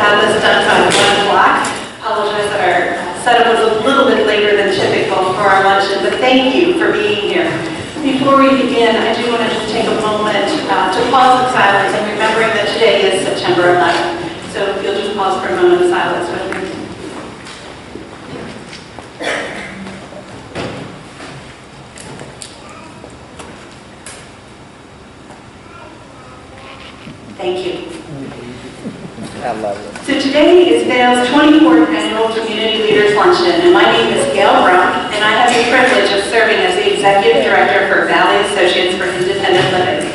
have this done by 1 o'clock. Apologize that our setup was a little bit later than typical for our luncheon, but thank you for being here. Before we begin, I do want to just take a moment to pause in silence and remembering that today is September 11th. So if you'll just pause for a moment of silence with me. Thank you. I love it. So today is VAIL's 24th Annual Community Leaders Luncheon, and my name is Gail Brunk, and I have the privilege of serving as the Executive Director for VAIL Associates for Independent Living.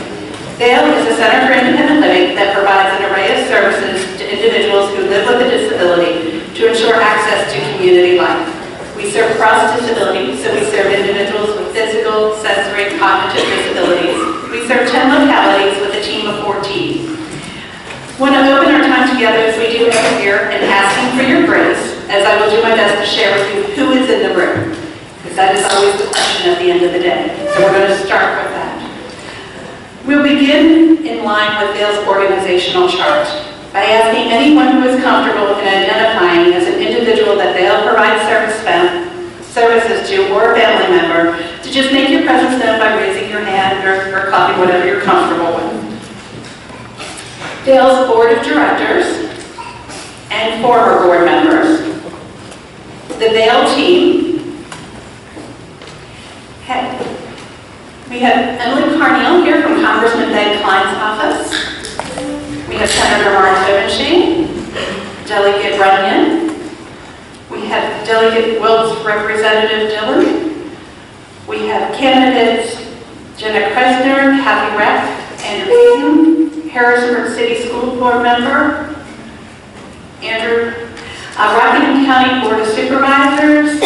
VAIL is a center for independent living that provides an array of services to individuals who live with a disability to ensure access to community life. We serve cross disabilities, so we serve individuals with physical, sensory, cognitive disabilities. We serve 10 localities with a team of 14. I want to open our time together as we do every year and asking for your grace as I will do my best to share with you who is in the room, because that is always the question at the end of the day. So we're going to start with that. We'll begin in line with VAIL's organizational chart by asking anyone who is comfortable in identifying as an individual that VAIL provides services to or a family member to just make your presence known by raising your hand or clapping, whatever you're comfortable with. VAIL's Board of Directors and former board members, the VAIL team. We have Emily Carneal here from Congressman Ben Klein's office. We have Senator Mark Ebenstein, Delegate Runyon. We have Delegate Wilkes Representative Dillon. We have candidates Jenna Kresner, Kathy Reck, Andrew Eaton, Harrisburg City School Board member, Andrew, Rockingham County Board of Supervisors,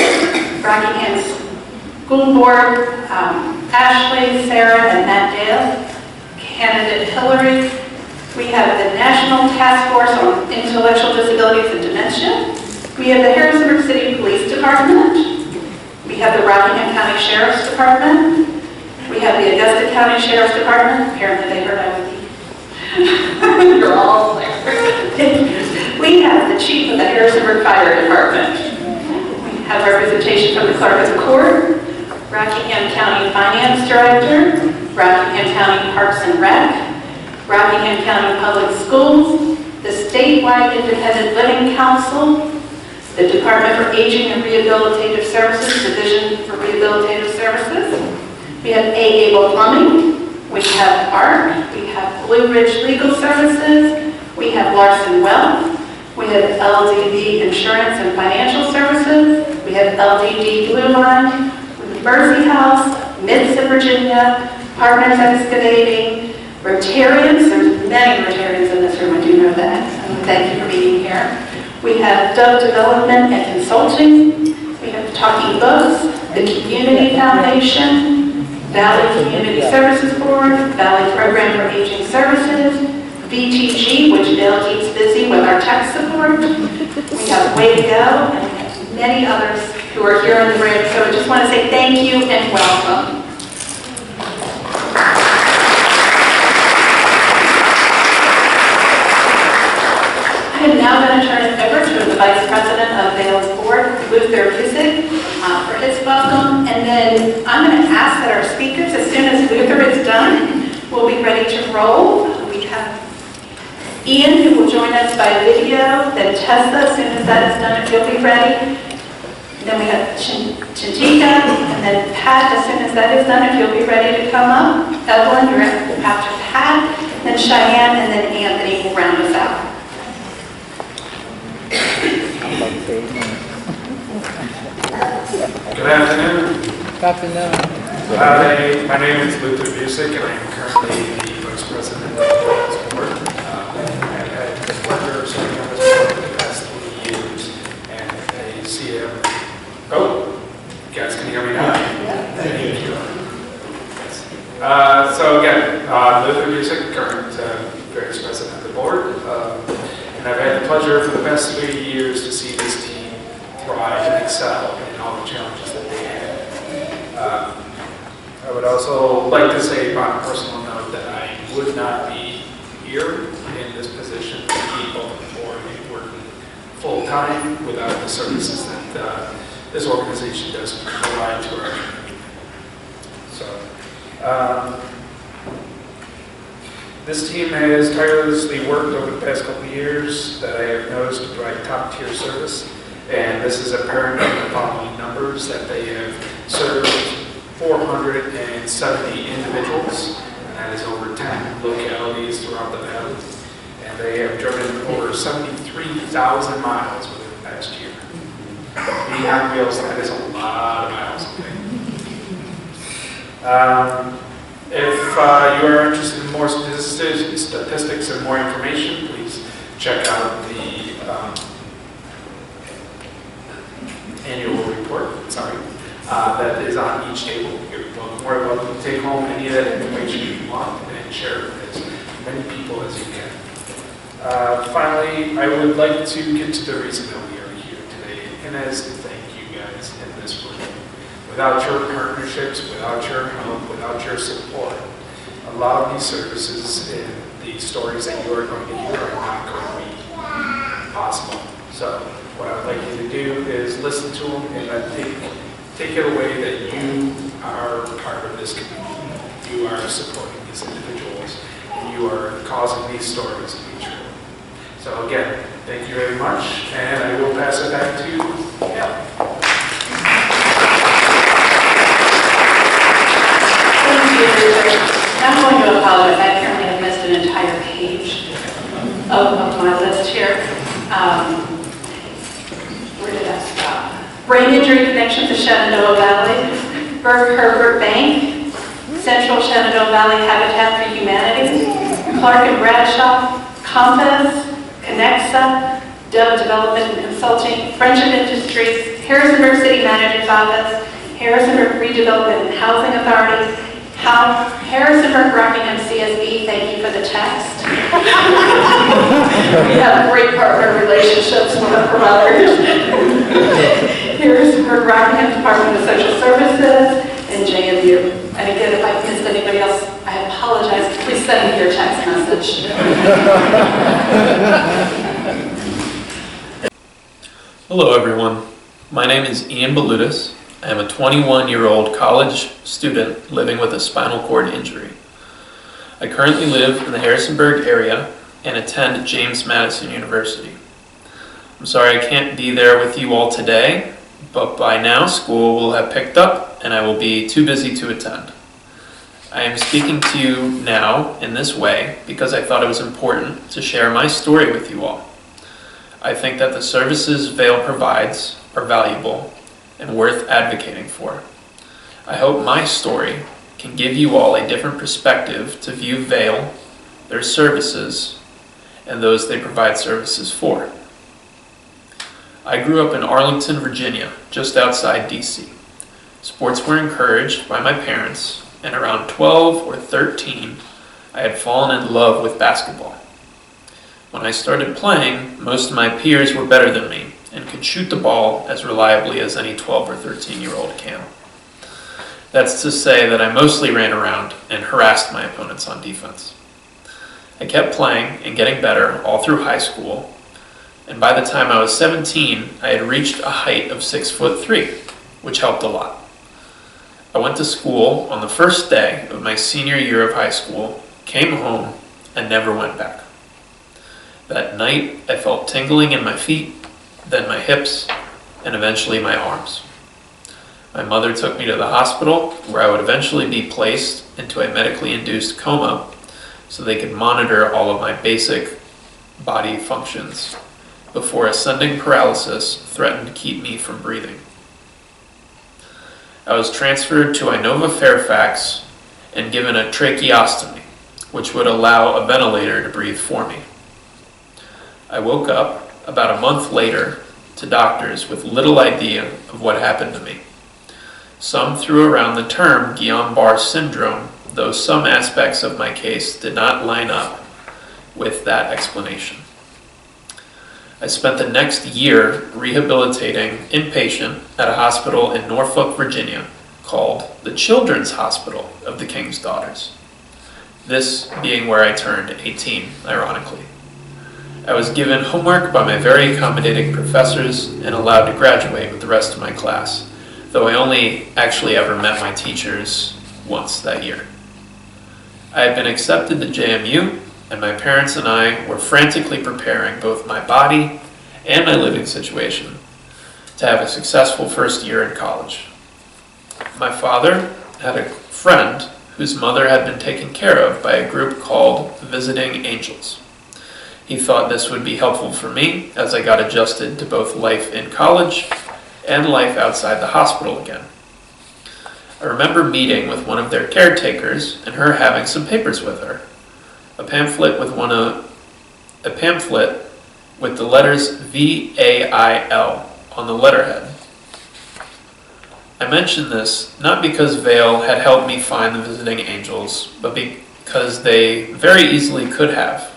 Rockingham School Board, Ashley, Sarah, and Matt Dale, candidate Hillary. We have the National Task Force on Intellectual Disabilities and Dementia. We have the Harrisburg City Police Department. We have the Rockingham County Sheriff's Department. We have the Augusta County Sheriff's Department. Apparently they heard I would be. You're all there. We have the Chief of the Harrisburg Fire Department. We have representation from the Clerk of the Court, Rockingham County Finance Director, Rockingham County Parks and Rec, Rockingham County Public Schools, the Statewide Independent Living Council, the Department for Aging and Rehabilitative Services, Division for Rehabilitative Services. We have A. Plumbing. We have ARC, we have Blue Ridge Legal Services, we have Larson Wealth, we have LDD Insurance and Financial Services, we have LDD Blue Line, Mercy House, Midson, Virginia, Partners Excavating, Rotarians. There's many Rotarians in this room, I do know that. Thank you for being here. We have Dove Development and Consulting, we have Talking Books, the Community Foundation, Valley Community Services Board, Valley Program for Aging Services, VTG, which Bill keeps busy with our tech support. We have Way to Go, and we have many others who are here in the room. So I just want to say thank you and welcome. I am now going to turn it over to the Vice President of VAIL's Board, Luther Busick, for his welcome. And then I'm going to ask that our speakers, as soon as Luther is done, will be ready to roll. We have Ian, who will join us by video, then Tessa, as soon as that is done, if you'll be ready. And then we have Chintika, and then Pat, as soon as that is done, if you'll be ready to come up. Evelyn, you're after Pat, then Cheyenne, and then Anthony will round us out. Good afternoon. Good afternoon. My name is Luther Busick, and I am currently the Vice President of the VAIL's Board. I've had the pleasure of serving on this board for the past 3 years, and I see you guys can hear me now? Yeah. Thank you. So again, Luther Busick, current Vice President of the Board, and I've had the pleasure for the past 3 years to see this team thrive and excel in all the challenges that they have. I would also like to say on a personal note that I would not be here in this position to keep both the board and work time without the services that this organization does provide to our community. So, this team has tirelessly worked over the past couple of years that I have noticed to provide top-tier service, and this is apparent in the following numbers: that they have served 470 individuals, and that is over 10 localities throughout the valley, and they have driven over 73,000 miles within the past year. Being on wheels, that is a lot of miles. If you are interested in more statistics and more information, please check out the annual report, that is on each table. You're more welcome to take home any of that information you want and share it with as many people as you can. Finally, I would like to get to the reason that we are here today, and that is to thank you guys in this room. Without your partnerships, without your help, without your support, a lot of these services and the stories that you are going to hear are not going to be possible. So what I would like you to do is listen to them and take it away that you are part of this community. You are supporting these individuals, and you are causing these stories to be true. So again, thank you very much, and I will pass it back to Gail. I'm going to apologize. I apparently have missed an entire page of my list here. Where did I stop? Brain Injury Connection to Shenandoah Valley, Burke Herbert Bank, Central Shenandoah Valley Habitat for Humanity, Clark and Bradshaw, Compass, Connexa, Dove Development and Consulting, Friendship Industries, Harrisonburg City Manager's Office, Harrisonburg Redevelopment and Housing Authority, Harrisonburg Rockingham CSB, thank you for the text. We have great partner relationships with our providers. Harrisonburg Rockingham Department of Social Services, and JMU. And again, if I missed anybody else, I apologize. Please send me your text message. Hello everyone, my name is Ian Balutis. I am a 21-year-old college student living with a spinal cord injury. I currently live in the Harrisonburg area and attend James Madison University. I'm sorry I can't be there with you all today, but by now school will have picked up and I will be too busy to attend. I am speaking to you now in this way because I thought it was important to share my story with you all. I think that the services VAIL provides are valuable and worth advocating for. I hope my story can give you all a different perspective to view VAIL, their services, and those they provide services for. I grew up in Arlington, Virginia, just outside DC. Sports were encouraged by my parents, and around 12 or 13, I had fallen in love with basketball. When I started playing, most of my peers were better than me and could shoot the ball as reliably as any 12 or 13-year-old can. That's to say that I mostly ran around and harassed my opponents on defense. I kept playing and getting better all through high school, and by the time I was 17, I had reached a height of 6'3", which helped a lot. I went to school on the first day of my senior year of high school, came home, and never went back. That night, I felt tingling in my feet, then my hips, and eventually my arms. My mother took me to the hospital, where I would eventually be placed into a medically induced coma so they could monitor all of my basic body functions before ascending paralysis threatened to keep me from breathing. I was transferred to Inova Fairfax and given a tracheostomy, which would allow a ventilator to breathe for me. I woke up about a month later to doctors with little idea of what happened to me. Some threw around the term Guillain-Barré syndrome, though some aspects of my case did not line up with that explanation. I spent the next year rehabilitating inpatient at a hospital in Norfolk, Virginia, called the Children's Hospital of the King's Daughters. This being where I turned 18, ironically. I was given homework by my very accommodating professors and allowed to graduate with the rest of my class, though I only actually ever met my teachers once that year. I had been accepted to JMU, and my parents and I were frantically preparing both my body and my living situation to have a successful first year in college. My father had a friend whose mother had been taken care of by a group called Visiting Angels. He thought this would be helpful for me as I got adjusted to both life in college and life outside the hospital again. I remember meeting with one of their caretakers and her having some papers with her. A pamphlet with the letters VAIL on the letterhead. I mention this not because VAIL had helped me find the Visiting Angels, but because they very easily could have.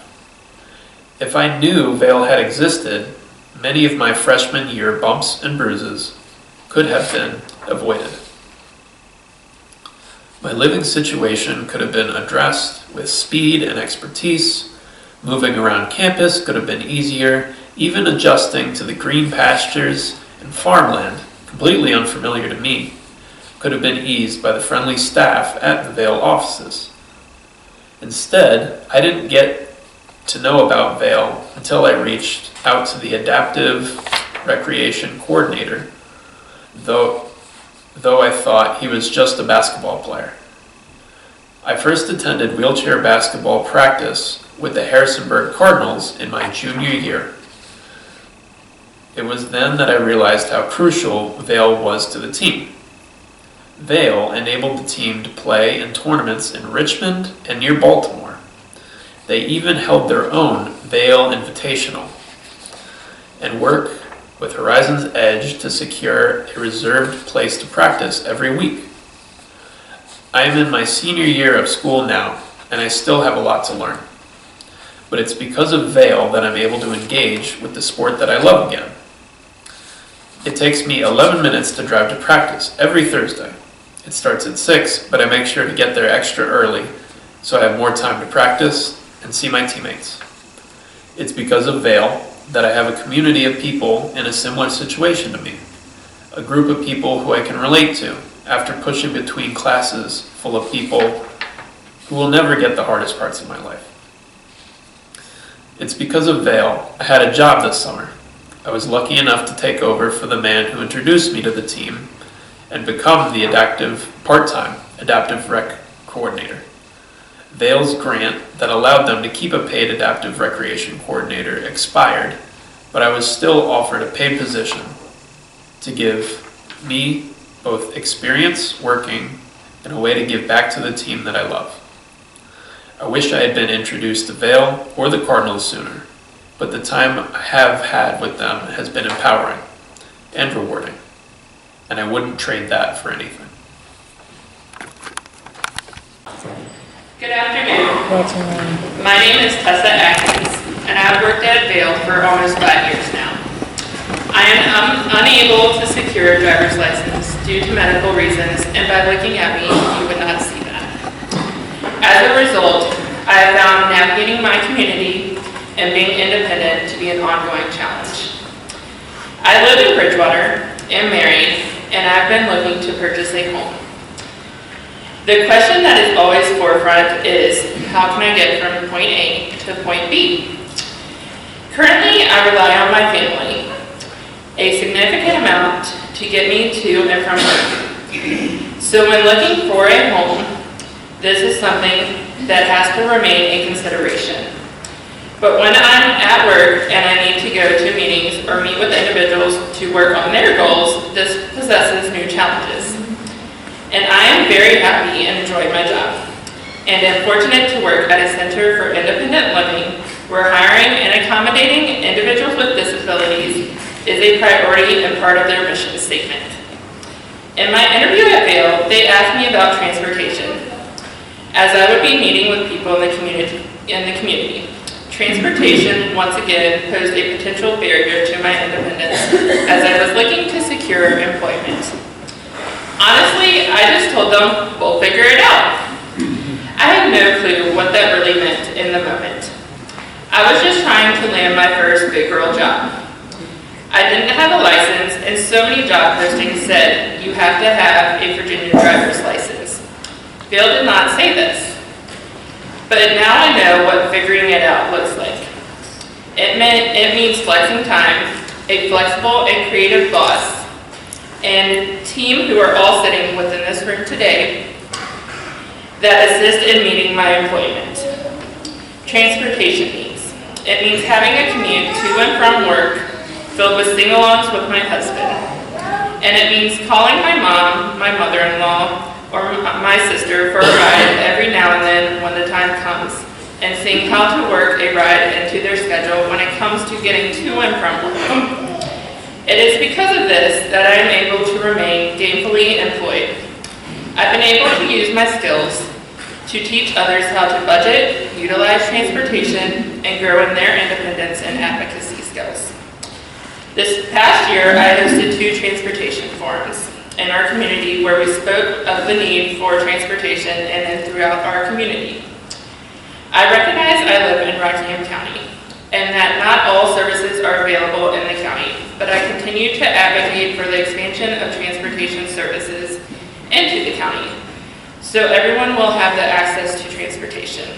If I knew VAIL had existed, many of my freshman year bumps and bruises could have been avoided. My living situation could have been addressed with speed and expertise. Moving around campus could have been easier. Even adjusting to the green pastures and farmland, completely unfamiliar to me, could have been eased by the friendly staff at the VAIL offices. Instead, I didn't get to know about VAIL until I reached out to the adaptive recreation coordinator, though I thought he was just a basketball player. I first attended wheelchair basketball practice with the Harrisonburg Cardinals in my junior year. It was then that I realized how crucial VAIL was to the team. VAIL enabled the team to play in tournaments in Richmond and near Baltimore. They even held their own VAIL Invitational and work with Horizon's Edge to secure a reserved place to practice every week. I am in my senior year of school now, and I still have a lot to learn. But it's because of VAIL that I'm able to engage with the sport that I love again. It takes me 11 minutes to drive to practice every Thursday. It starts at 6, but I make sure to get there extra early so I have more time to practice and see my teammates. It's because of VAIL that I have a community of people in a similar situation to me, a group of people who I can relate to after pushing between classes full of people who will never get the hardest parts of my life. It's because of VAIL I had a job this summer. I was lucky enough to take over for the man who introduced me to the team and become the part-time adaptive rec coordinator. VAIL's grant that allowed them to keep a paid adaptive recreation coordinator expired, but I was still offered a paid position to give me both experience working and a way to give back to the team that I love. I wish I had been introduced to VAIL or the Cardinals sooner, but the time I have had with them has been empowering and rewarding, and I wouldn't trade that for anything. Good afternoon. My name is Tessa Atkins, and I've worked at VAIL for almost 5 years now. I am unable to secure a driver's license due to medical reasons, and by looking at me, you would not see that. As a result, I have found navigating my community and being independent to be an ongoing challenge. I live in Bridgewater, am married, and I've been looking to purchase a home. The question that is always forefront is, how can I get from point A to point B? Currently, I rely on my family, a significant amount to get me to and from work. So when looking for a home, this is something that has to remain a consideration. But when I'm at work and I need to go to meetings or meet with individuals to work on their goals, this possesses new challenges. And I am very happy and enjoy my job, and am fortunate to work at a center for independent living where hiring and accommodating individuals with disabilities is a priority and part of their mission statement. In my interview at VAIL, they asked me about transportation, as I would be meeting with people in the community. Transportation, once again, posed a potential barrier to my independence as I was looking to secure employment. Honestly, I just told them, we'll figure it out. I had no clue what that really meant in the moment. I was just trying to land my first big girl job. I didn't have a license, and so many job postings said you have to have a Virginia driver's license. VAIL did not say this, but now I know what figuring it out looks like. It means flexing time, a flexible and creative boss, and team who are all sitting within this room today that assist in meeting my employment. Transportation needs. It means having a commute to and from work filled with sing-alongs with my husband. And it means calling my mom, my mother-in-law, or my sister for a ride every now and then when the time comes, and seeing how to work a ride into their schedule when it comes to getting to and from work. It is because of this that I am able to remain gainfully employed. I've been able to use my skills to teach others how to budget, utilize transportation, and grow in their independence and advocacy skills. This past year, I hosted 2 transportation forums in our community where we spoke of the need for transportation and throughout our community. I recognize I live in Rockingham County and that not all services are available in the county, but I continue to advocate for the expansion of transportation services into the county so everyone will have the access to transportation.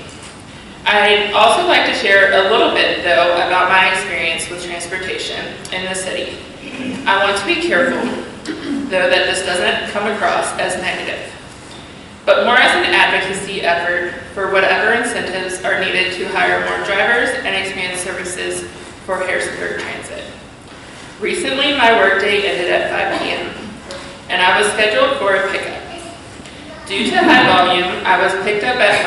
I'd also like to share a little bit, though, about my experience with transportation in the city. I want to be careful, though, that this doesn't come across as negative, but more as an advocacy effort for whatever incentives are needed to hire more drivers and expand services for Harrisonburg Transit. Recently, my workday ended at 5 p.m., and I was scheduled for a pickup. Due to high volume, I was picked up at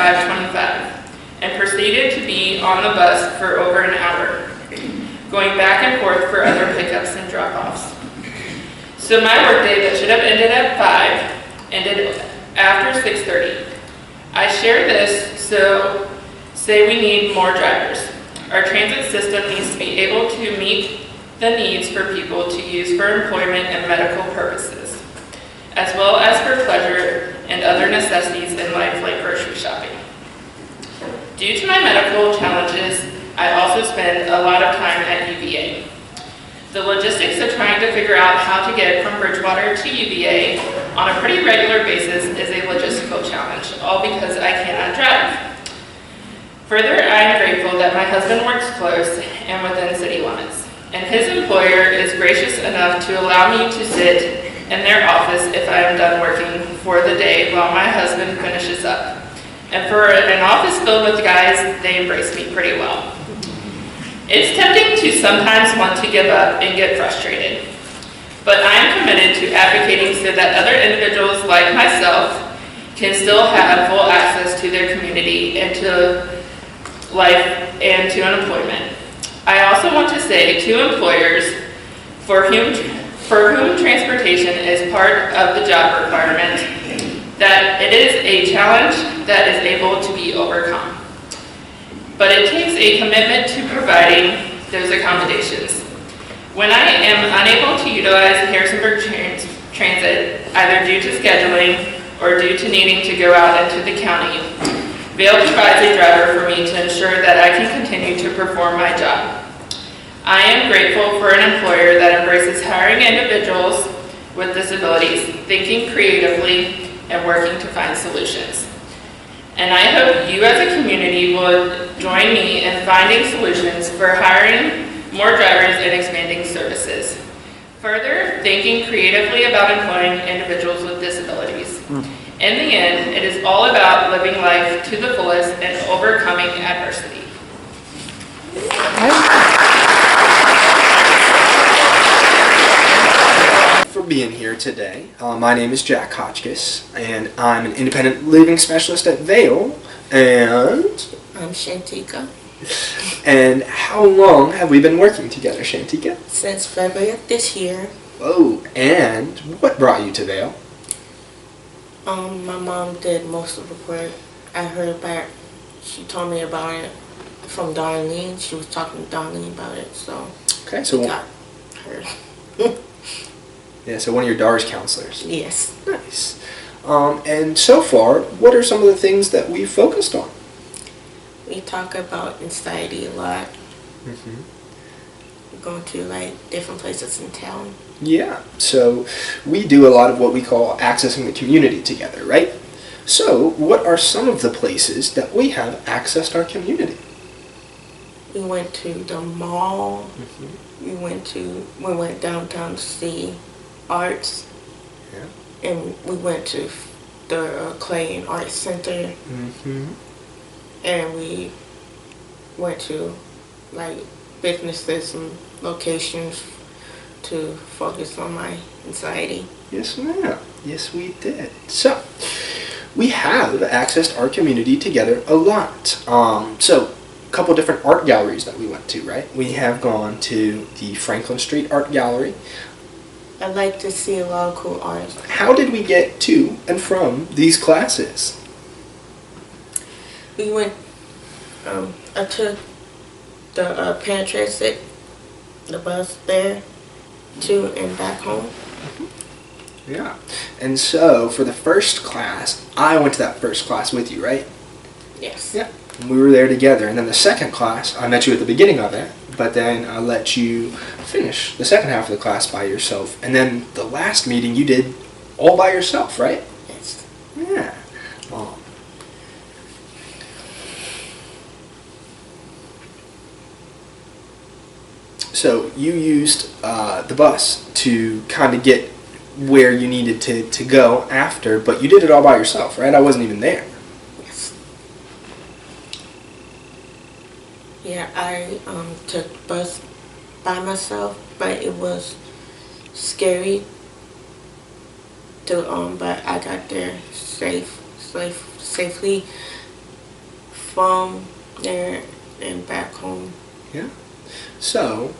5:25 and proceeded to be on the bus for over an hour, going back and forth for other pickups and drop-offs. So my workday that should have ended at 5 ended after 6:30. I share this so say we need more drivers. Our transit system needs to be able to meet the needs for people to use for employment and medical purposes, as well as for pleasure and other necessities in life like grocery shopping. Due to my medical challenges, I also spend a lot of time at UVA. The logistics of trying to figure out how to get from Bridgewater to UVA on a pretty regular basis is a logistical challenge, all because I cannot drive. Further, I am grateful that my husband works close and within city limits, and his employer is gracious enough to allow me to sit in their office if I am done working for the day while my husband finishes up. And for an office filled with guys, they embrace me pretty well. It's tempting to sometimes want to give up and get frustrated, but I am committed to advocating so that other individuals like myself can still have full access to their community and to life and to employment. I also want to say to employers for whom transportation is part of the job requirement that it is a challenge that is able to be overcome. But it takes a commitment to providing those accommodations. When I am unable to utilize Harrisonburg Transit, either due to scheduling or due to needing to go out into the county, VAIL provides a driver for me to ensure that I can continue to perform my job. I am grateful for an employer that embraces hiring individuals with disabilities, thinking creatively, and working to find solutions. And I hope you as a community will join me in finding solutions for hiring more drivers and expanding services. Further, thinking creatively about employing individuals with disabilities. In the end, it is all about living life to the fullest and overcoming adversity. For being here today. My name is Jack Hotchkiss, and I'm an independent living specialist at VAIL. And I'm Shantika. And how long have we been working together, Shantika? Since February of this year. Oh, and what brought you to VAIL? My mom did most of the work. I heard back. She told me about it from Darlene. She was talking to Darlene about it, so Okay, so we got her. yeah, so one of your DARS counselors. Yes. Nice. And so far, what are some of the things that we've focused on? We talk about anxiety a lot. Mm-hmm. We're going to like different places in town. Yeah, so we do a lot of what we call accessing the community together, right? So, what are some of the places that we have accessed our community? We went to the mall. Mm-hmm. We went downtown to see arts. Yeah. And we went to the Clay and Art Center. Mm-hmm. And we went to like businesses and locations to focus on my anxiety. Yes, ma'am. Yes, we did. So, we have accessed our community together a lot. So, a couple different art galleries that we went to, right? We have gone to the Franklin Street Art Gallery. I like to see a lot of cool art. How did we get to and from these classes? We went, I took the paratransit, the bus there, to and back home. Yeah. And so, for the first class, I went to that first class with you, right? Yes. Yeah. And we were there together. And then the second class, I met you at the beginning of it, but then I let you finish the second half of the class by yourself. And then the last meeting you did all by yourself, right? Yes. Yeah. So you used the bus to kind of get where you needed to go after, but you did it all by yourself, right? I wasn't even there. Yes. Yeah, I took bus by myself, but it was scary to but I got there safely from there and back home. Yeah. So,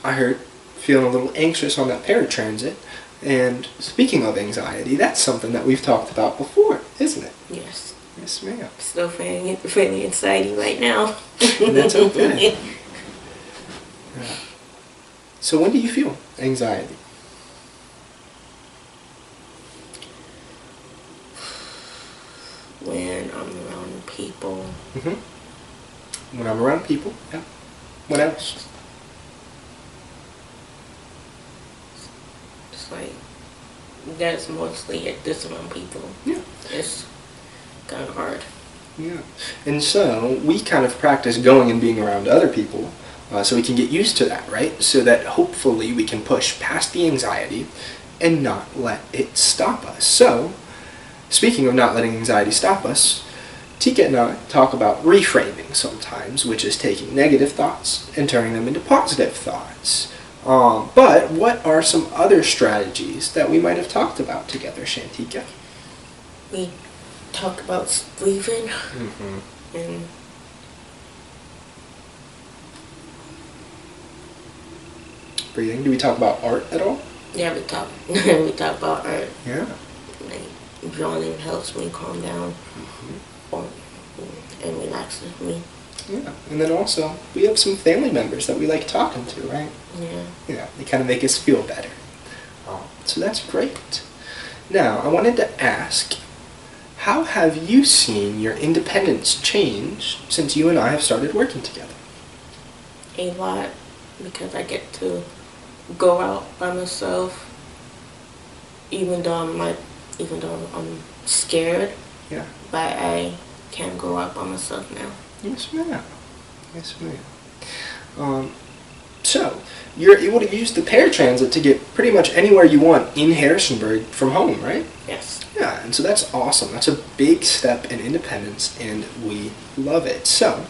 I heard feeling a little anxious on that paratransit. And speaking of anxiety, that's something that we've talked about before, isn't it? Yes. Yes, ma'am. Still feeling anxiety right now. And that's okay. Yeah. So when do you feel anxiety? When I'm around people. Mm-hmm. When I'm around people, yeah. What else? It's like, that's mostly it, just around people. Yeah. It's kind of hard. Yeah. And so we kind of practice going and being around other people so we can get used to that, right? So that hopefully we can push past the anxiety and not let it stop us. So, speaking of not letting anxiety stop us, Tika and I talk about reframing sometimes, which is taking negative thoughts and turning them into positive thoughts. But what are some other strategies that we might have talked about together, Shantika? We talk about breathing Mm-hmm. and Breathing. Do we talk about art at all? yeah, we talk we talk about art. Yeah. Like drawing helps me calm down or and relaxes me. Yeah. And then also, we have some family members that we like talking to, right? Yeah. Yeah, they kind of make us feel better. So that's great. Now, I wanted to ask, how have you seen your independence change since you and I have started working together? A lot, because I get to go out by myself, even though I'm scared, Yeah. but I can go out by myself now. Yes, ma'am. Yes, ma'am. So, you're able to use the paratransit to get pretty much anywhere you want in Harrisonburg from home, right? Yes. Yeah, and so that's awesome. That's a big step in independence, and we love it. So,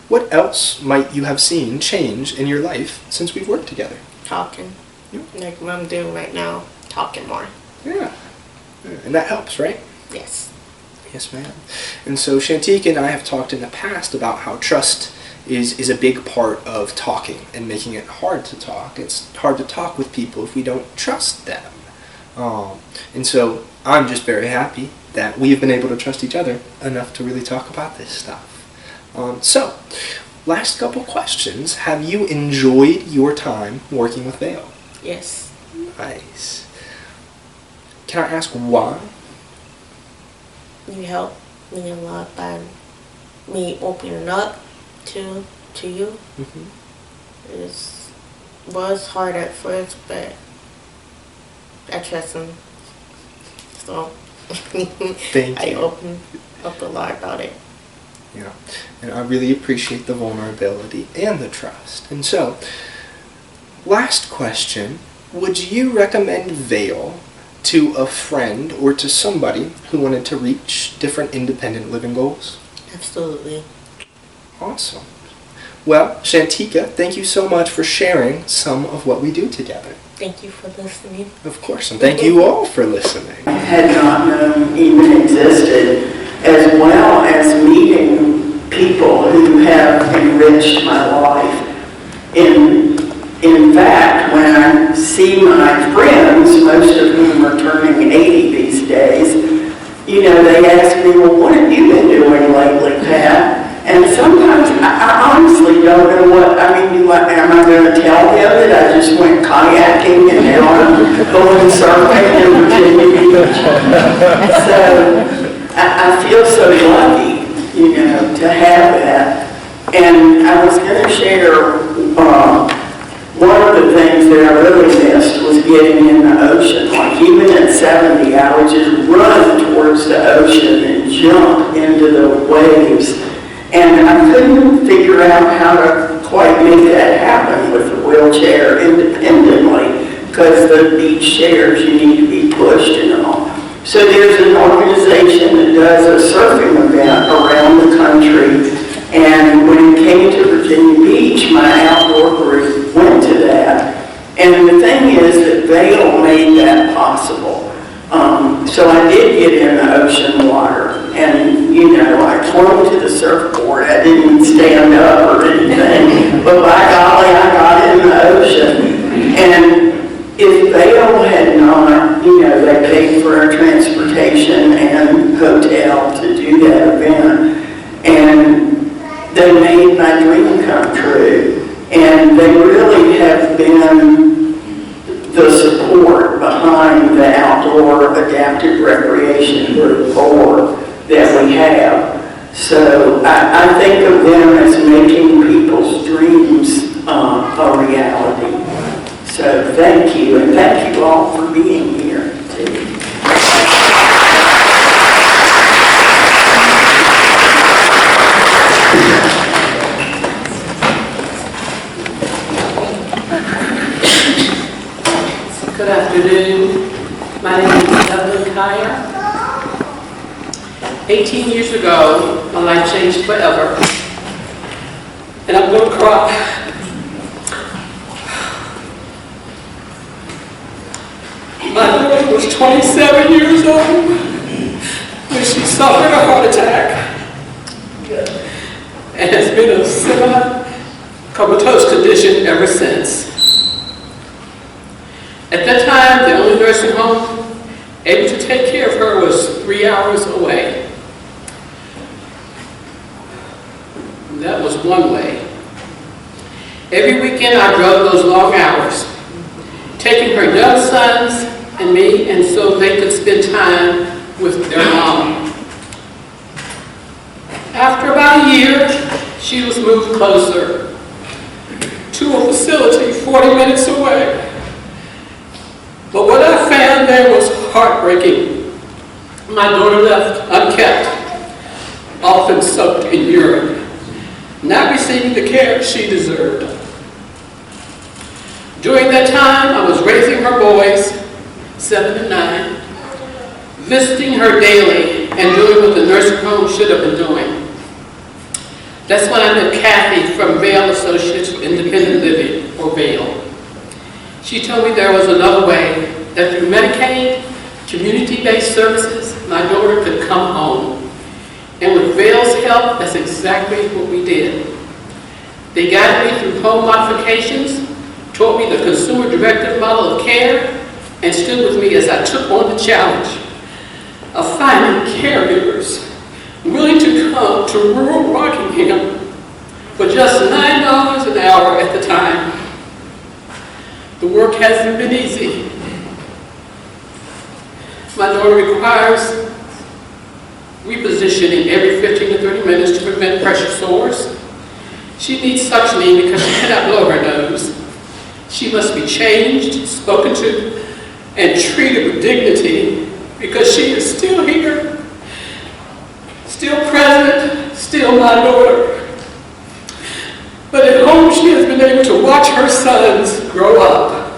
what else might you have seen change in your life since we've worked together? Talking. Yeah. Like what I'm doing right now, talking more. Yeah. And that helps, right? Yes. Yes, ma'am. And so Shantika and I have talked in the past about how trust is a big part of talking and making it hard to talk. It's hard to talk with people if we don't trust them. And so I'm just very happy that we've been able to trust each other enough to really talk about this stuff. So, last couple questions. Have you enjoyed your time working with VAIL? Yes. Nice. Can I ask why? You help me a lot by me opening up to you. It was hard at first, but I trust him. So Thank I you. opened up a lot about it. Yeah, and I really appreciate the vulnerability and the trust. And so, last question, would you recommend VAIL to a friend or to somebody who wanted to reach different independent living goals? Absolutely. Awesome. Well, Shantika, thank you so much for sharing some of what we do together. Thank you for listening. Of course, and thank you all for listening. Had not known even existed, as well as meeting people who have enriched my life. In fact, when I see my friends, most of whom are turning 80 these days, you know, they ask me, well, what have you been doing lately, Pat? And sometimes I honestly don't know what, I mean, am I going to tell them that I just went kayaking and now I'm going surfing in Virginia Beach? So I feel so lucky, you know, to have that. And I was going to share one of the things that I really missed was getting in the ocean. Like even at 70, I would just run towards the ocean and jump into the waves. And I couldn't figure out how to quite make that happen with the wheelchair independently, because the beach chairs, you need to be pushed and all. So there's an organization that does a surfing event around the country, and when it came to Virginia Beach, my outdoor group went to that. And the thing is that VAIL made that possible. So I did get in the ocean water, and you know, I clung to the surfboard. I didn't stand up or anything, but by golly, I got in the ocean. And if VAIL had not, you know, they paid for our transportation and hotel to do that event, and they made my dream come true. And they really have been the support behind the outdoor adaptive recreation group board that we have. So I think of them as making people's dreams a reality. So thank you, and thank you all for being here too. Good afternoon. My name is Evelyn Kaya. 18 years ago, my life changed forever. And I'm going to cry. My daughter was 27 years old when she suffered a heart attack and has been in a semi-comatose condition ever since. At that time, the only nursing home able to take care of her was 3 hours away. And that was one way. Every weekend I drove those long hours, taking her young sons and me, and so they could spend time with their mom. After about a year, she was moved closer to a facility 40 minutes away. But what I found there was heartbreaking. My daughter left unkept, often soaked in urine, not receiving the care she deserved. During that time, I was raising her boys, 7 and 9, visiting her daily and doing what the nursing home should have been doing. That's when I met Kathy from VAIL Associates for Independent Living, or VAIL. She told me there was another way, that through Medicaid, community-based services, my daughter could come home. And with VAIL's help, that's exactly what we did. They guided me through home modifications, taught me the consumer-directed model of care, and stood with me as I took on the challenge of finding caregivers willing to come to rural Rockingham for just $9 an hour at the time. The work hasn't been easy. My daughter requires repositioning every 15 to 30 minutes to prevent pressure sores. She needs suctioning because she cannot blow her nose. She must be changed, spoken to, and treated with dignity because she is still here, still present, still my daughter. But at home she has been able to watch her sons grow up.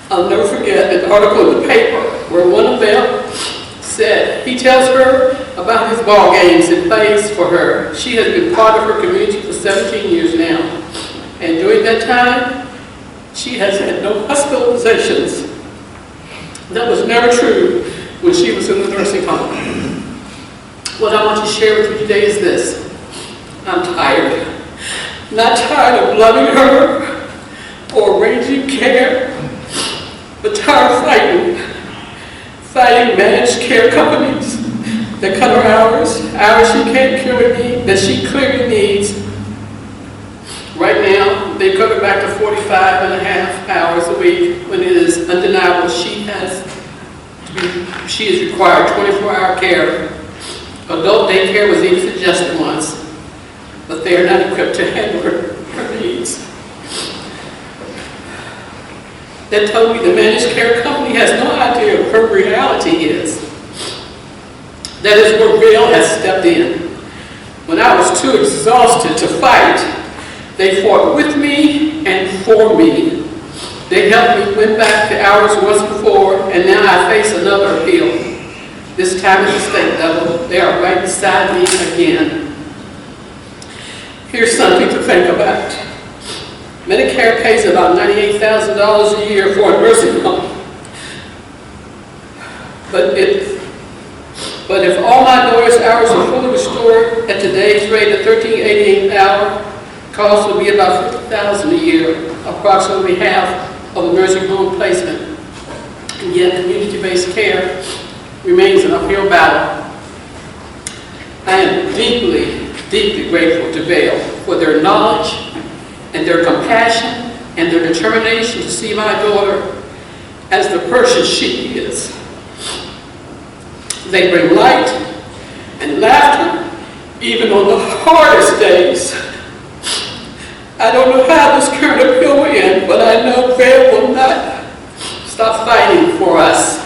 I'll never forget an article in the paper where one of them said he tells her about his ball games and plays for her. She has been part of her community for 17 years now. And during that time, she has had no hospitalizations. That was never true when she was in the nursing home. What I want to share with you today is this. I'm tired. Not tired of loving her or arranging care, but tired of fighting managed care companies that cut her hours she can't clearly need, that she clearly needs. Right now, they cut her back to 45 and a half hours a week when it is undeniable she is required 24-hour care. Adult daycare was even suggested once, but they are not equipped to handle her needs. That told me the managed care company has no idea what her reality is. That is where VAIL has stepped in. When I was too exhausted to fight, they fought with me and for me. They helped me win back the hours once before, and now I face another appeal. This time at the state level, they are right beside me again. Here's something to think about. Medicare pays about $98,000 a year for a nursing home. But if all my daughter's hours are fully restored at today's rate of $13.88 an hour, cost will be about $50,000 a year, approximately half of the nursing home placement. And yet community-based care remains an uphill battle. I am deeply, deeply grateful to VAIL for their knowledge and their compassion and their determination to see my daughter as the person she is. They bring light and laughter even on the hardest days. I don't know how this current appeal will end, but I know VAIL will not stop fighting for us.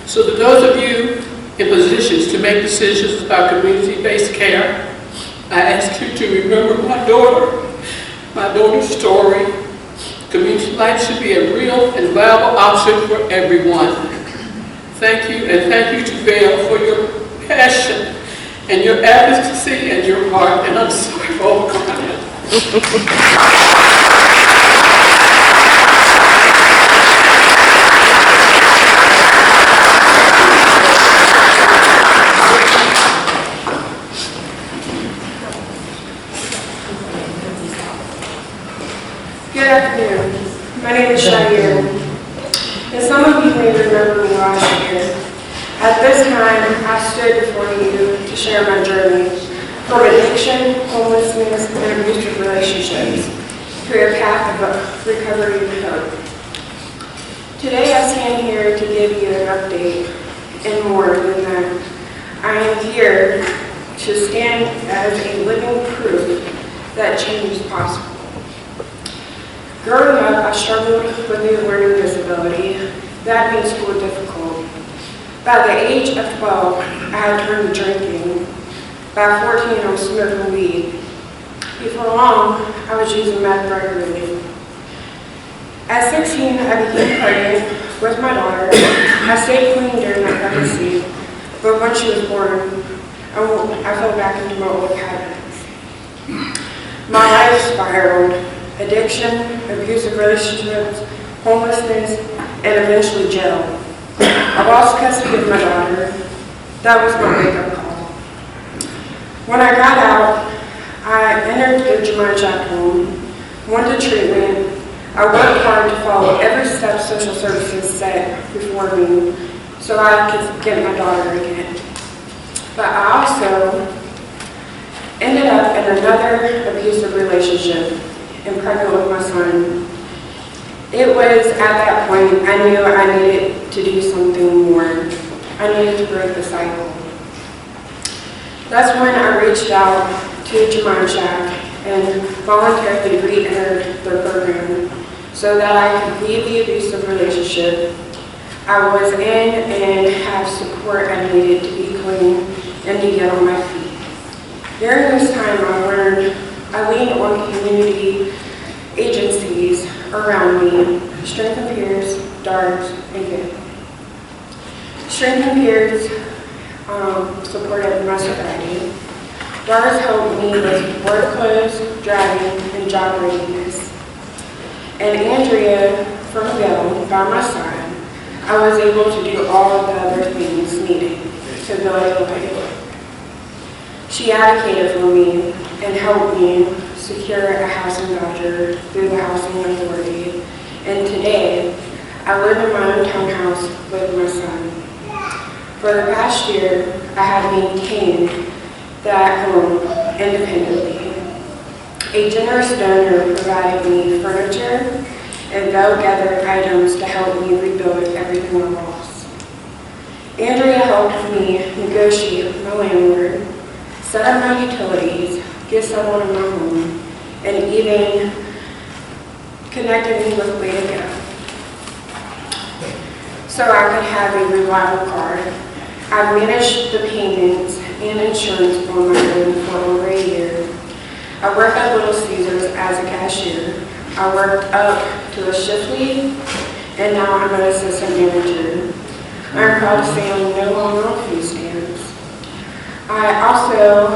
So to those of you in positions to make decisions about community-based care, I ask you to remember my daughter's story. Community life should be a real and viable option for everyone. Thank you, and thank you to VAIL for your passion and your advocacy and your heart, and I'm sorry for all crying. Good afternoon. My name is Cheyenne, and some of you may remember me last year. At this time, I stood before you to share my journey from addiction, homelessness, and abusive relationships to a path of recovery and hope. Today, I stand here to give you an update and more than that. I am here to stand as a living proof that change is possible. Growing up, I struggled with a learning disability. That made school difficult. By the age of 12, I had turned to drinking. By 14, I was smoking weed. Before long, I was using meth regularly. At 16, I became pregnant with my daughter. I stayed clean during that pregnancy, but when she was born, I fell back into my old patterns. My life spiraled. Addiction, abusive relationships, homelessness, and eventually jail. I lost custody of my daughter. That was my wake-up call. When I got out, I entered the Jemima Chapel, went to treatment. I worked hard to follow every step social services set before me so I could get my daughter again. But I also ended up in another abusive relationship and pregnant with my son. It was at that point I knew I needed to do something more. I I needed to break the cycle. That's when I reached out to Jack and voluntarily re-entered their program so that I could leave the abusive relationship I was in and have support I needed to be clean and to get on my feet. During this time I leaned on community agencies around me, Strength and Peers, DARS, and VAIL. Strength and Peers supported my sobriety. DARS helped me with work clothes, driving, and job readiness. And Andrea from VAIL, by my side, I was able to do all of the other things needed to build a life. She advocated for me and helped me secure a housing voucher through the Housing Authority. And today, I live in my own townhouse with my son. For the past year, I have maintained that home independently. A generous donor provided me furniture and well-gathered items to help me rebuild everything I lost. Andrea helped me negotiate with my landlord, set up my utilities, get someone in my home, and even connected me with a way to go. So I could have a reliable card. I've managed the payments and insurance on my own for over a year. I worked at Little Caesars as a cashier. I worked up to a shift lead, and now I'm an assistant manager. I'm proud to say I'm no longer on food stamps. I also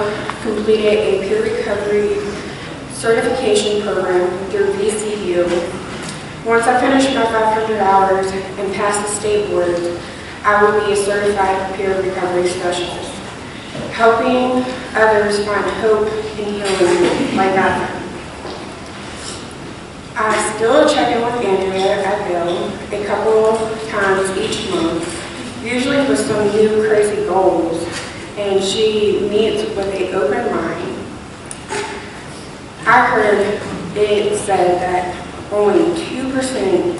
completed a peer recovery certification program through VCU. Once I finished my 500 hours and passed the state board, I will be a certified peer recovery specialist, helping others find hope and healing like that. I still check in with Andrea at VAIL a couple of times each month, usually with some new crazy goals, and she meets with an open mind. I heard it said that only 2%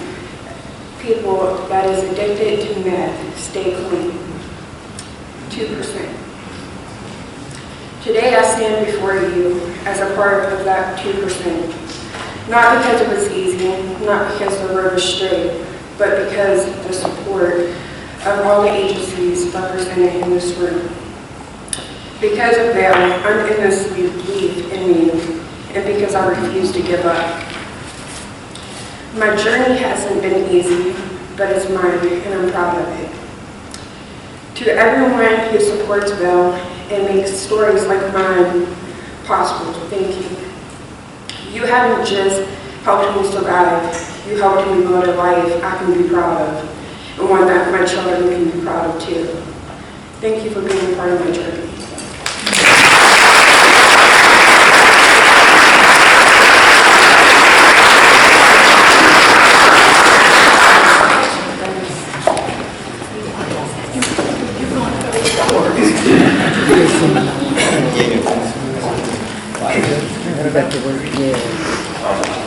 people that is addicted to meth stay clean. 2%. Today I stand before you as a part of that 2%. Not because it was easy, not because the road was straight, but because of the support of all the agencies represented in this room. Because of VAIL, I'm innocently believed in me, and because I refuse to give up. My journey hasn't been easy, but it's mine, and I'm proud of it. To everyone who supports VAIL and makes stories like mine possible, thank you. You haven't just helped me survive, you helped me build a life I can be proud of, and one that my children can be proud of too. Thank you for being a part of my journey.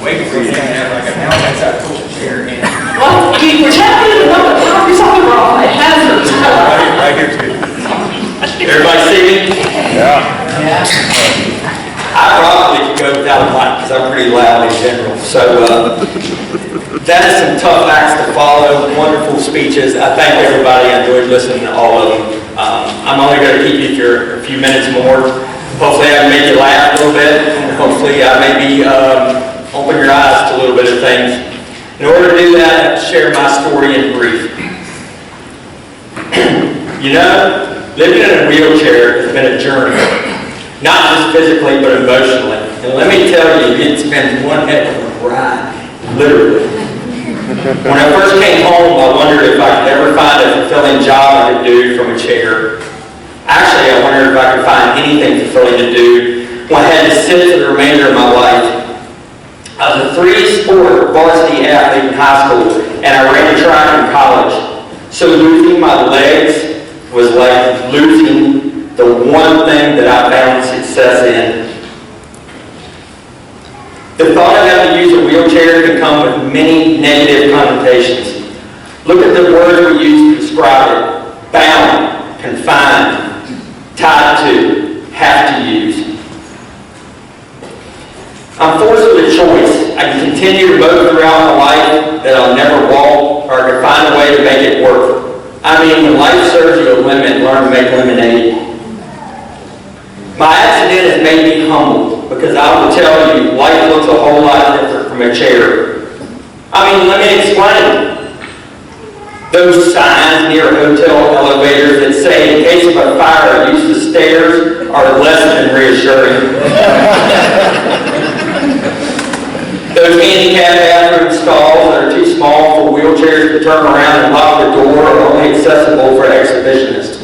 Waiting for you to have like a now that's our cool chair and Well, we're talking about the property something wrong. It hasn't. right here too. Everybody see me? Yeah. I probably could go without a mic because I'm pretty loud in general. So that is some tough acts to follow. Wonderful speeches. I thank everybody. I enjoyed listening to all of them. I'm only going to keep you for a few minutes more. Hopefully I can make you laugh a little bit. And hopefully I maybe open your eyes to a little bit of things. In order to do that, I have to share my story in brief. You know, living in a wheelchair has been a journey. Not just physically, but emotionally. And let me tell you, it's been one heck of a ride, literally. When I first came home, I wondered if I could ever find a fulfilling job I could do from a chair. Actually, I wondered if I could find anything fulfilling to do when I had to sit for the remainder of my life. I was a three-sport varsity athlete in high school, and I ran track in college. So losing my legs was like losing the one thing that I found success in. The thought of having to use a wheelchair can come with many negative connotations. Look at the words we use to describe it. bound, confined, tied to, have to use. I'm forced with a choice. I can continue to mope throughout my life that I'll never walk, or I can find a way to make it work. I mean, when life serves you a lemon, learn to make lemonade. My accident has made me humble, because I will tell you, life looks a whole lot different from a chair. I mean, let me explain. Those signs near hotel elevators that say, in case of a fire, use the stairs, are less than reassuring. Those handicap bathroom stalls that are too small for wheelchairs to turn around and lock the door are only accessible for exhibitionists.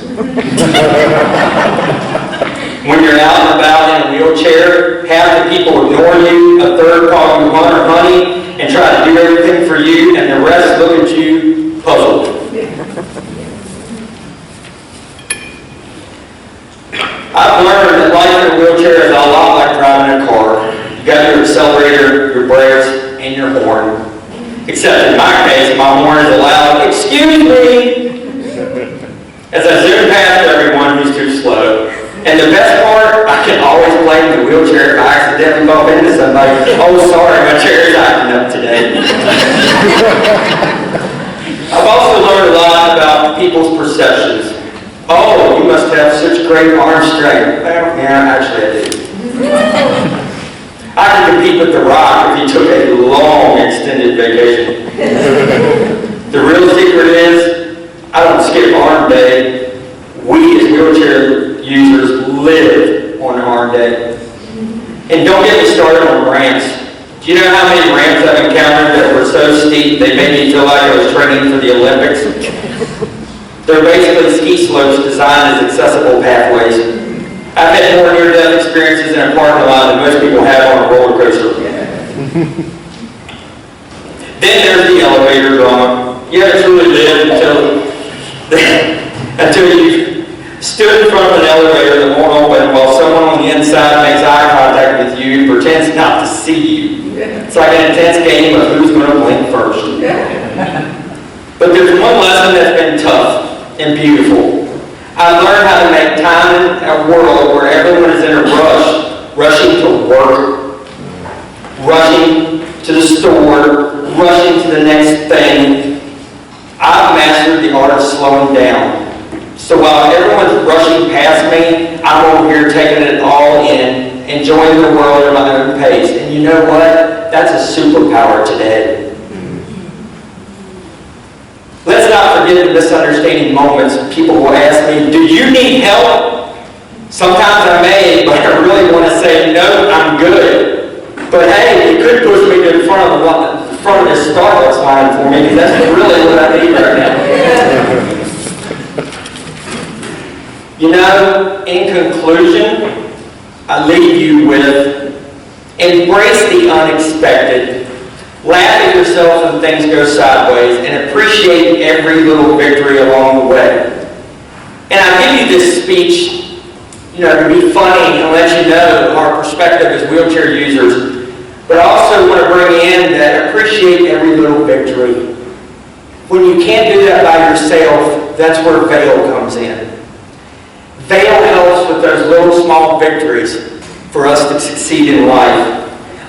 When you're out and about in a wheelchair, half the people ignore you, a third call you hon or honey, and try to do everything for you, and the rest look at you puzzled. I've learned that life in a wheelchair is a lot like driving a car. You got your accelerator, your brakes, and your horn. Except in my case, my horn is a loud, "Excuse me," as I zoom past everyone who's too slow. And the best part, I can always blame the wheelchair if I accidentally bump into somebody. "Oh, sorry, my chair is acting up today." I've also learned a lot about people's perceptions. "Oh, you must have such great arm strength." Well, yeah, actually I do. I can compete with The Rock if he took a long, extended vacation. The real secret is, I don't skip arm day. We as wheelchair users live on arm day. And don't get me started on ramps. Do you know how many ramps I've encountered that were so steep they made me feel like I was training for the Olympics? They're basically ski slopes designed as accessible pathways. I've had more near-death experiences in a parking lot than most people have on a roller coaster. Then there's the elevator drama. You haven't truly lived until you stood in front of an elevator that won't open while someone on the inside makes eye contact with you and pretends not to see you. It's like an intense game of who's going to blink first. But there's one lesson that's been tough and beautiful. I've learned how to make time in a world where everyone is in a rush, rushing to work, rushing to the store, rushing to the next thing. I've mastered the art of slowing down. So while everyone's rushing past me, I'm over here taking it all in, enjoying the world at my own pace. And you know what? That's a superpower today. Let's not forget the misunderstanding moments. People will ask me, "Do you need help?" Sometimes I may, but I really want to say, "No, I'm good." But hey, you could push me to the front of this Starbucks line for me, because that's really what I need right now. You know, in conclusion, I leave you with, embrace the unexpected. Laugh at yourself when things go sideways, and appreciate every little victory along the way. And I give you this speech, to be funny and let you know our perspective as wheelchair users, but I also want to bring in that appreciate every little victory. When you can't do that by yourself, that's where VAIL comes in. VAIL helps with those little small victories for us to succeed in life.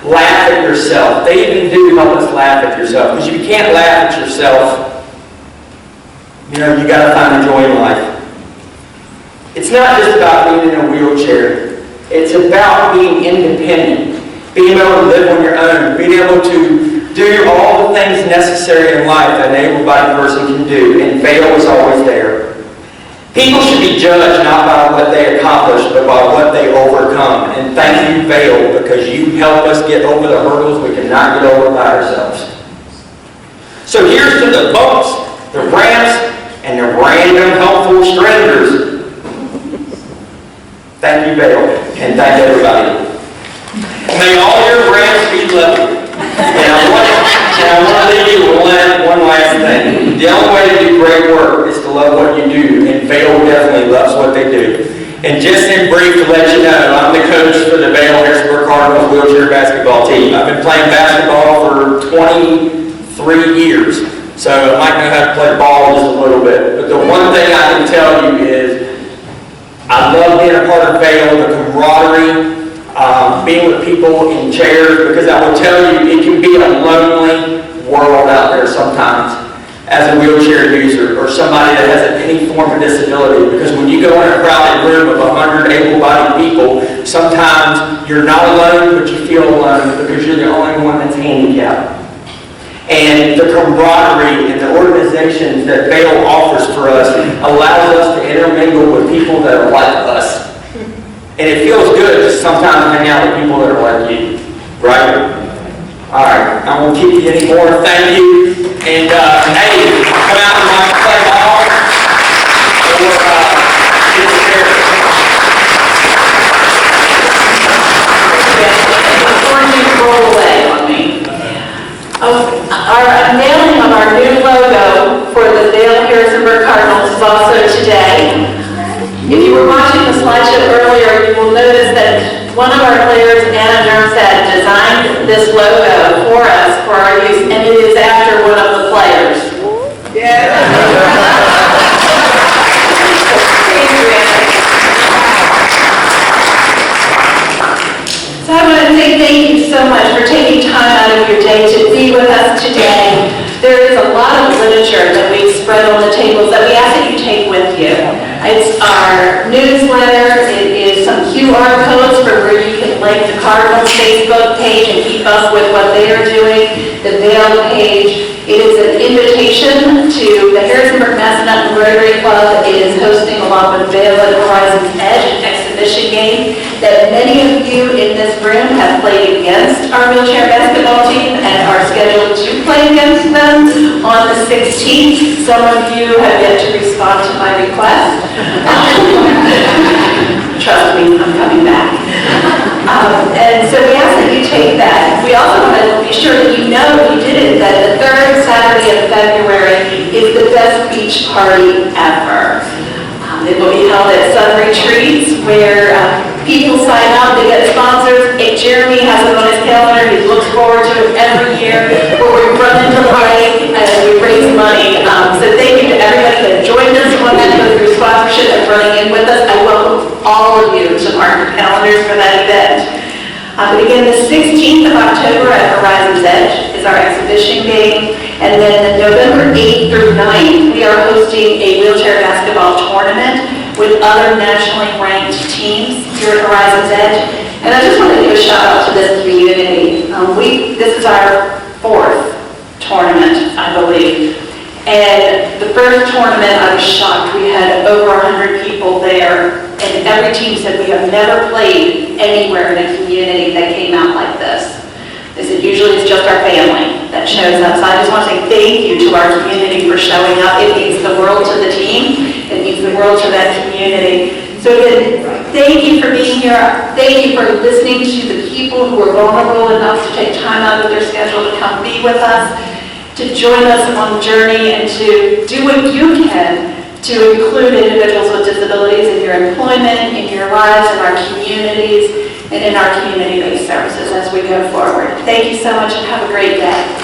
Laugh at yourself. They even do help us laugh at yourself. Because if you can't laugh at yourself, you got to find the joy in life. It's not just about being in a wheelchair. It's about being independent. Being able to live on your own. Being able to do all the things necessary in life that an able-bodied person can do. And VAIL is always there. People should be judged not by what they accomplish, but by what they overcome. And thank you, VAIL, because you help us get over the hurdles we cannot get over by ourselves. So here's to the bumps, the ramps, and the random helpful strangers. Thank you, VAIL, and thank everybody. May all your ramps be lovely. And I want to leave you with one last thing. The only way to do great work is to love what you do, and VAIL definitely loves what they do. And just in brief to let you know, I'm the coach for the VAIL Harrisburg Cardinals wheelchair basketball team. I've been playing basketball for 23 years. So I might know how to play ball just a little bit. But the one thing I can tell you is I love being a part of VAIL, the camaraderie, being with people in chairs, because I will tell you, it can be a lonely world out there sometimes as a wheelchair user or somebody that has any form of disability. Because when you go in a crowded room of 100 able-bodied people, sometimes you're not alone, but you feel alone because you're the only one that's handicapped. And the camaraderie and the organizations that VAIL offers for us allows us to intermingle with people that are like us. And it feels good to sometimes hang out with people that are like you, right? All right, I won't keep you anymore. Thank you. And hey, come out and watch play ball or get a chair. Before you roll away on me. Our unveiling of our new logo for the VAIL Harrisonburg Cardinals is also today. If you were watching the slideshow earlier, you will notice that one of our players, Anna Nermstead, designed this logo for us for our use, and it is after one of the players. Yeah. So I want to say thank you so much for taking time out of your day to be with us today. There is a lot of literature that we spread on the tables that we ask that you take with you. It's our newsletter, it is some QR codes for where you can link the Cardinals Facebook page and keep up with what they are doing, the VAIL page. It is an invitation to the Harrisonburg Massanutten Rotary Club. It is hosting, along with VAIL at Horizon's Edge, an exhibition game that many of you in this room have played against our wheelchair basketball team and are scheduled to play against them on the 16th. Some of you have yet to respond to my request. Trust me, I'm coming back. And so we ask that you take that. We also want to be sure that you know if you did it, that the third Saturday of February is the best beach party ever. It will be held at Sun Retreats, where people sign up, they get sponsors. Jeremy has it on his calendar, he looks forward to it every year, where we run into the lake and we raise money. So thank you to everybody that joined us on that, both through sponsorship and running in with us. I welcome all of you to mark your calendars for that event. But again, the 16th of October at Horizon's Edge is our exhibition game. And then November 8th through 9th, we are hosting a wheelchair basketball tournament with other nationally ranked teams here at Horizon's Edge. And I just want to give a shout out to this community. This is our fourth tournament, I believe. And the first tournament, I was shocked. We had over 100 people there. And every team said, we have never played anywhere in a community that came out like this. They said, usually it's just our family that shows up. So I just want to say thank you to our community for showing up. It means the world to the team. It means the world to that community. So again, thank you for being here. Thank you for listening to the people who are vulnerable enough to take time out of their schedule to come be with us, to join us on the journey, and to do what you can to include individuals with disabilities in your employment, in your lives, in our communities, and in our community-based services as we go forward. Thank you so much and have a great day.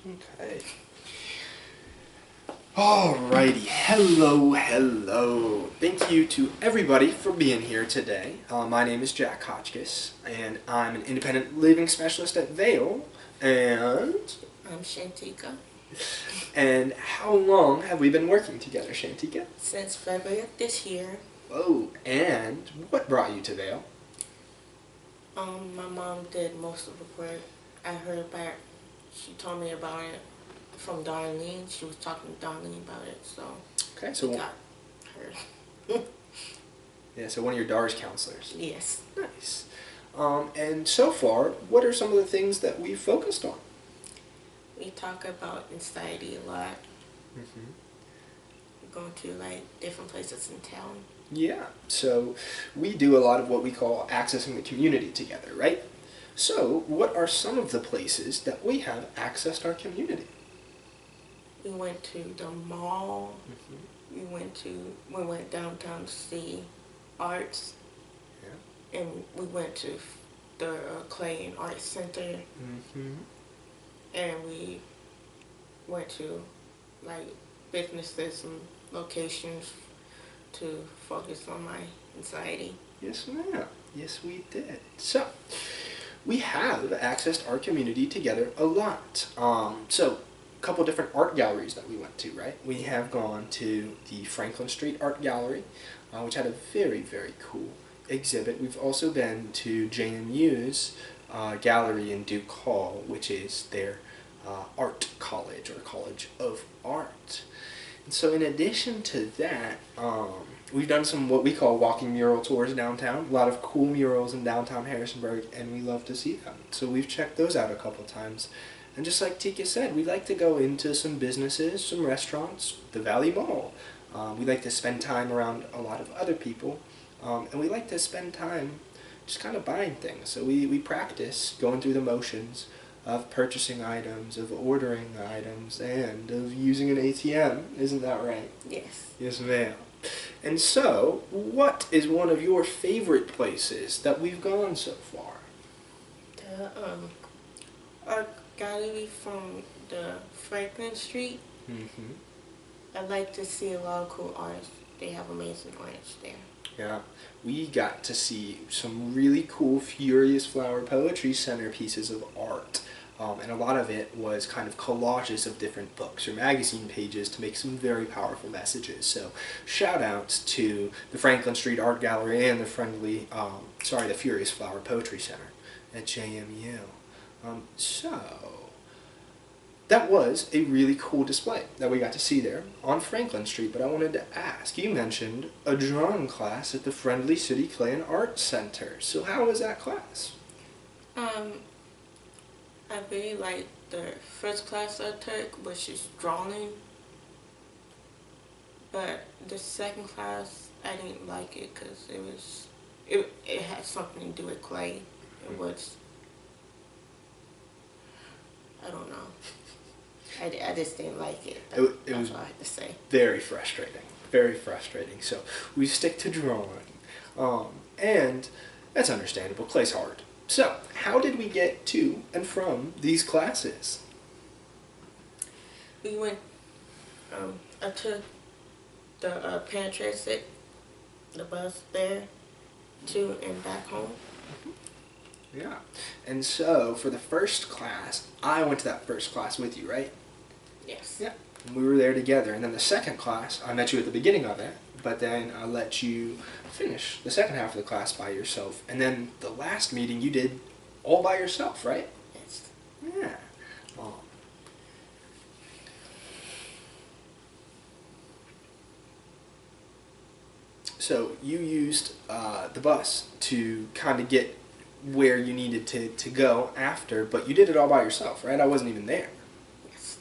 Okay. Alrighty, hello. Thank you to everybody for being here today. My name is Jack Hotchkiss, and I'm an independent living specialist at VAIL, and... I'm Shantika. And how long have we been working together, Shantika? Since February of this year. Oh, and what brought you to VAIL? My mom did most of the work. I heard back, she told me about it from Darlene. She was talking to Darlene about it, so Okay, so... we got her. Yeah, so one of your DARS counselors. Yes. Nice. And so far, what are some of the things that we've focused on? We talk about anxiety a lot. Mm-hmm. We're going to like different places in town. Yeah, so we do a lot of what we call accessing the community together, right? So what are some of the places that we have accessed our community? We went to the mall. Mm-hmm. We went downtown to see arts. Yeah. And we went to the Clay and Art Center. Mm-hmm. And we went to like businesses and locations to focus on my anxiety. Yes, ma'am. Yes, we did. So, we have accessed our community together a lot. So, a couple different art galleries that we went to, right? We have gone to the Franklin Street Art Gallery, which had a very, very cool exhibit. We've also been to JMU's gallery in Duke Hall, which is their art college, or college of art. And so in addition to that, we've done some what we call walking mural tours downtown. A lot of cool murals in downtown Harrisonburg, and we love to see them. So we've checked those out a couple times. And just like Tika said, we like to go into some businesses, some restaurants, the Valley Mall. We like to spend time around a lot of other people, and we like to spend time just kind of buying things. So we practice going through the motions of purchasing items, of ordering items, and of using an ATM. Isn't that right? Yes. Yes, ma'am. And so, what is one of your favorite places that we've gone so far? The art gallery from the Franklin Street. Mm-hmm. I like to see a lot of cool artists. They have amazing artists there. Yeah, we got to see some really cool Furious Flower Poetry Center pieces of art. And a lot of it was kind of collages of different books or magazine pages to make some very powerful messages. So shout outs to the Franklin Street Art Gallery and the Furious Flower Poetry Center at JMU. So that was a really cool display that we got to see there on Franklin Street. But I wanted to ask, you mentioned a drawing class at the Friendly City Clay and Art Center. So how was that class? I really liked the first class I took, which is drawing. But the second class, I didn't like it because it had something to do with clay. It was, I don't know. I just didn't like it. It was all I had to say. Very frustrating. Very frustrating. So we stick to drawing. And that's understandable. Clay's hard. So, how did we get to and from these classes? We went, I took the paratransit, the bus there, to and back home. Yeah. And so, for the first class, I went to that first class with you, right? Yes. Yeah. And we were there together. And then the second class, I met you at the beginning of it, but then I let you finish the second half of the class by yourself. And then the last meeting you did all by yourself, right? Yes. Yeah. So you used the bus to kind of get where you needed to go after, but you did it all by yourself, right? I wasn't even there. Yes.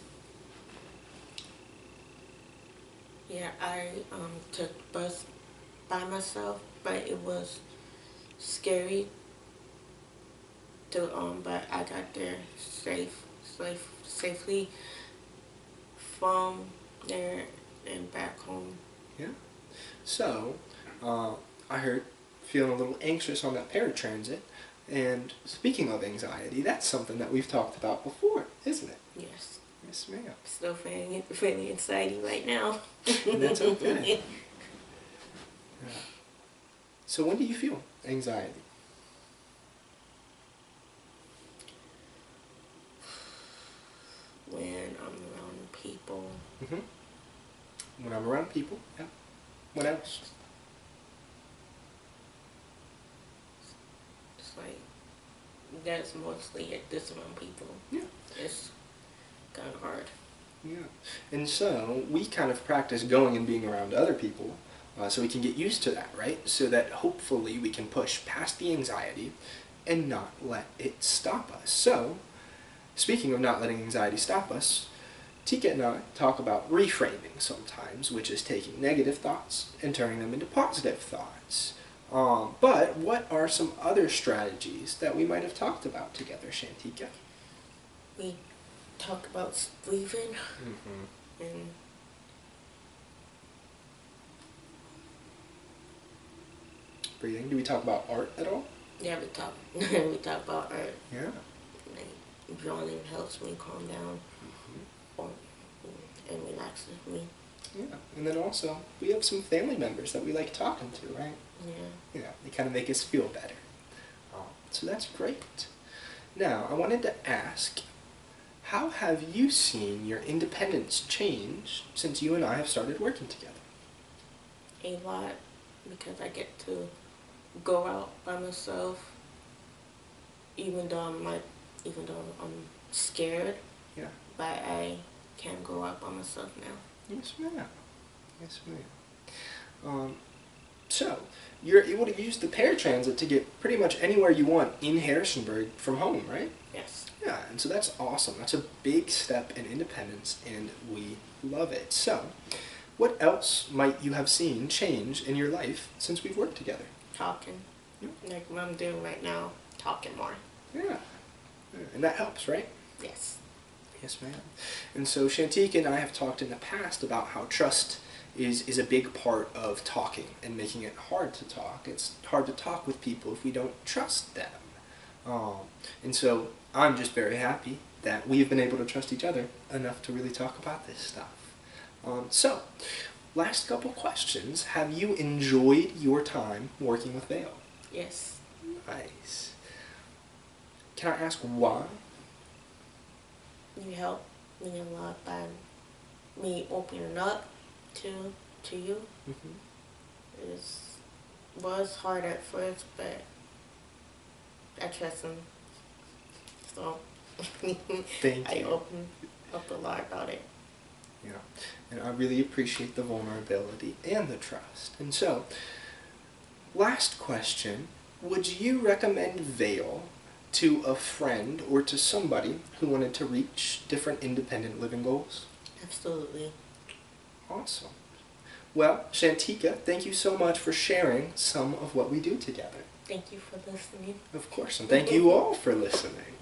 Yeah, I took the bus by myself, but it was scary to but I got there safely from there and back home. Yeah. So, I heard feeling a little anxious on that paratransit, and speaking of anxiety, that's something that we've talked about before, isn't it? Yes. Yes, ma'am. Still feeling anxiety right now. And that's okay. Yeah. So when do you feel anxiety? When I'm around people. When I'm around people, yeah. What else? It's like, that's mostly at this around people. Yeah. It's kind of hard. Yeah. And so we kind of practice going and being around other people so we can get used to that, right? So that hopefully we can push past the anxiety and not let it stop us. So, speaking of not letting anxiety stop us, Tika and I talk about reframing sometimes, which is taking negative thoughts and turning them into positive thoughts. But what are some other strategies that we might have talked about together, Shantika? We talk about breathing and breathing. Do we talk about art at all? yeah, we talk about art. Yeah. Like drawing helps me calm down and relaxes me. Yeah. And then also we have some family members that we like talking to, right? Yeah. Yeah. They kind of make us feel better. So that's great. Now I wanted to ask, how have you seen your independence change since you and I have started working together? A lot, because I get to go out by myself, even though I'm scared. Yeah. But I can go out by myself now. Yes, ma'am. Yes, ma'am. So you're able to use the paratransit to get pretty much anywhere you want in Harrisonburg from home, right? Yes. Yeah, and so that's awesome. That's a big step in independence, and we love it. So, what else might you have seen change in your life since we've worked together? Talking. Yeah. Like what I'm doing right now, talking more. Yeah. And that helps, right? Yes. Yes, ma'am. And so Shantika and I have talked in the past about how trust is a big part of talking and making it hard to talk. It's hard to talk with people if we don't trust them. And so I'm just very happy that we've been able to trust each other enough to really talk about this stuff. So, last couple questions. Have you enjoyed your time working with VAIL? Yes. Nice. Can I ask why? You help me a lot by me opening up to you. It was hard at first, but I trust him. So Thank I you. opened up a lot about it. Yeah, and I really appreciate the vulnerability and the trust. And so, last question, would you recommend VAIL to a friend or to somebody who wanted to reach different independent living goals? Absolutely. Awesome. Well, Shantika, thank you so much for sharing some of what we do together. Thank you for listening. Of course, and thank you all for listening.